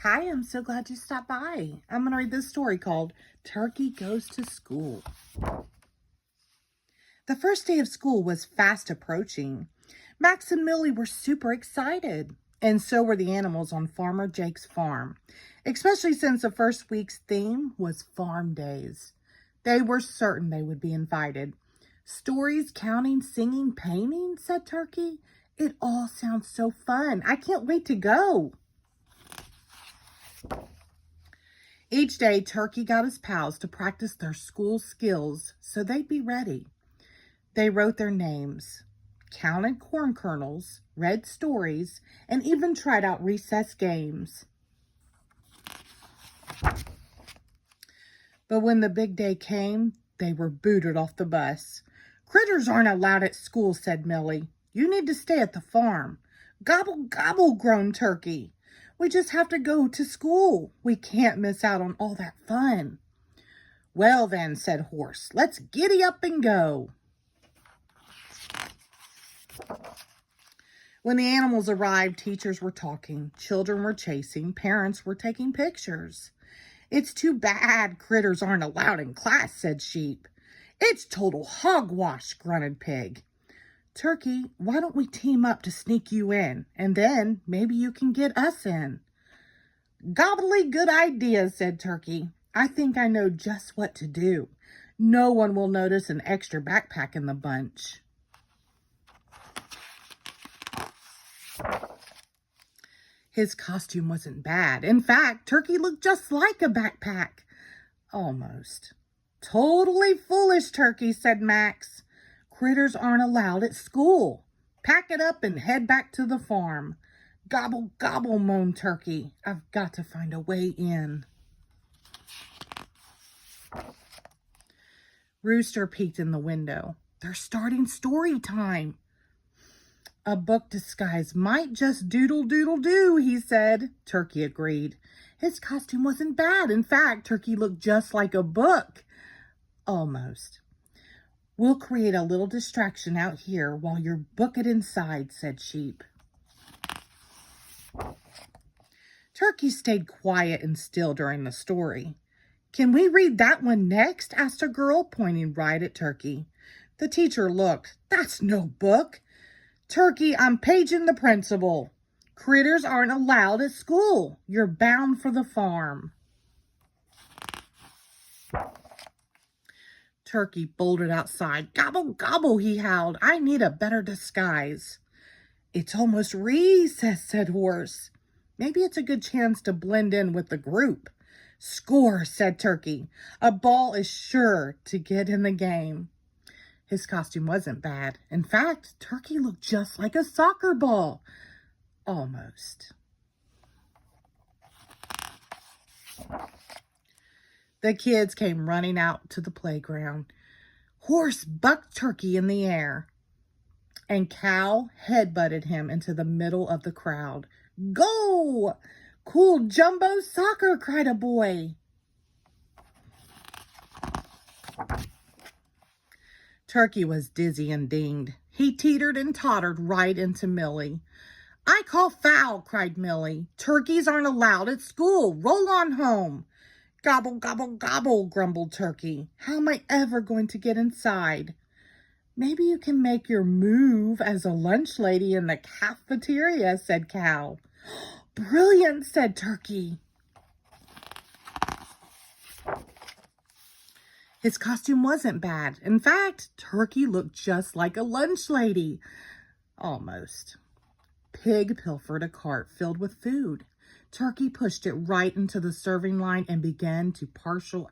Hi, I'm so glad you stopped by. I'm going to read this story called Turkey Goes to School. The first day of school was fast approaching. Max and Millie were super excited, and so were the animals on Farmer Jake's farm, especially since the first week's theme was farm days. They were certain they would be invited. Stories, counting, singing, painting, said Turkey. It all sounds so fun. I can't wait to go. Each day, Turkey got his pals to practice their school skills so they'd be ready. They wrote their names, counted corn kernels, read stories, and even tried out recess games. But when the big day came, they were booted off the bus. "Critters aren't allowed at school," said Millie. "You need to stay at the farm." "Gobble, gobble," groaned Turkey. "We just have to go to school. We can't miss out on all that fun." "Well then," said Horse, "let's giddy up and go." When the animals arrived, teachers were talking, children were chasing, parents were taking pictures. "It's too bad critters aren't allowed in class," said Sheep. "It's total hogwash," grunted Pig. "Turkey, why don't we team up to sneak you in, and then maybe you can get us in?" "Gobbly good idea," said Turkey. "I think I know just what to do. No one will notice an extra backpack in the bunch." His costume wasn't bad. In fact, Turkey looked just like a backpack. Almost. "Totally foolish, Turkey," said Max. "Critters aren't allowed at school. Pack it up and head back to the farm." "Gobble, gobble," moaned Turkey. "I've got to find a way in." Rooster peeked in the window. "They're starting story time." "A book disguise might just doodle-doodle-do," he said. Turkey agreed. His costume wasn't bad. In fact, Turkey looked just like a book. Almost. "We'll create a little distraction out here while you're booked inside," said Sheep. Turkey stayed quiet and still during the story. "Can we read that one next?" asked a girl, pointing right at Turkey. The teacher looked. "That's no book." "Turkey, I'm paging the principal. Critters aren't allowed at school. You're bound for the farm." Turkey bolted outside. "Gobble, gobble," he howled. "I need a better disguise." "It's almost recess," said Horse. "Maybe it's a good chance to blend in with the group." "Score," said Turkey. "A ball is sure to get in the game." His costume wasn't bad. In fact, Turkey looked just like a soccer ball. Almost. The kids came running out to the playground. Horse bucked Turkey in the air, and Cow headbutted him into the middle of the crowd. "Go! Cool jumbo soccer!" cried a boy. Turkey was dizzy and dinged. He teetered and tottered right into Millie. "I call foul!" cried Millie. "Turkeys aren't allowed at school. Roll on home." "Gobble, gobble, gobble," grumbled Turkey. "How am I ever going to get inside?" "Maybe you can make your move as a lunch lady in the cafeteria," said Cow. "Brilliant," said Turkey. His costume wasn't bad. In fact, Turkey looked just like a lunch lady. Almost. Pig pilfered a cart filled with food. Turkey pushed it right into the serving line and began to parcel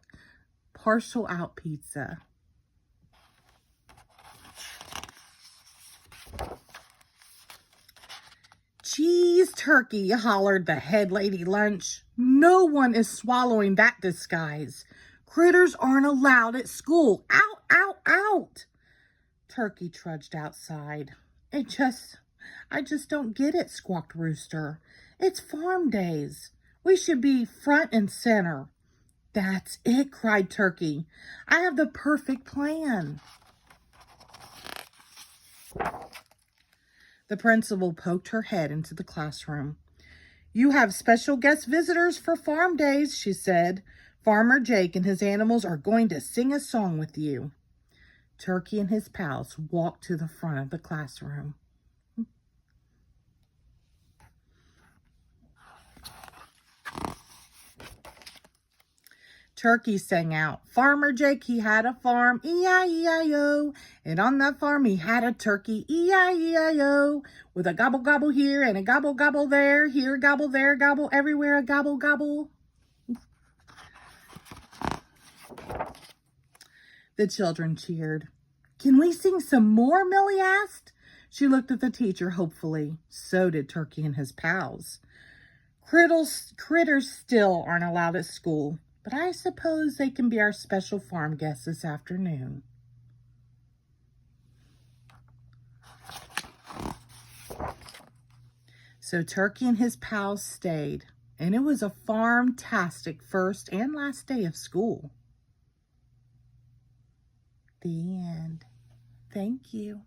out pizza. "Cheese Turkey," hollered the head lady lunch. "No one is swallowing that disguise. Critters aren't allowed at school. Out, out, out." Turkey trudged outside. I just don't get it," squawked Rooster. "It's farm days. We should be front and center." "That's it," cried Turkey. "I have the perfect plan." The principal poked her head into the classroom. You have special guest visitors for farm days, she said. Farmer Jake and his animals are going to sing a song with you. Turkey and his pals walked to the front of the classroom. Turkey sang out, Farmer Jake, he had a farm, E-I-E-I-O. And on that farm he had a turkey, E-I-E-I-O. With a gobble gobble here and a gobble gobble there. Here gobble, there gobble, everywhere a gobble gobble. The children cheered. Can we sing some more, Millie asked. She looked at the teacher hopefully. So did Turkey and his pals. Critters still aren't allowed at school, but I suppose they can be our special farm guests this afternoon. So Turkey and his pals stayed, and it was a farm-tastic first and last day of school. The end. Thank you.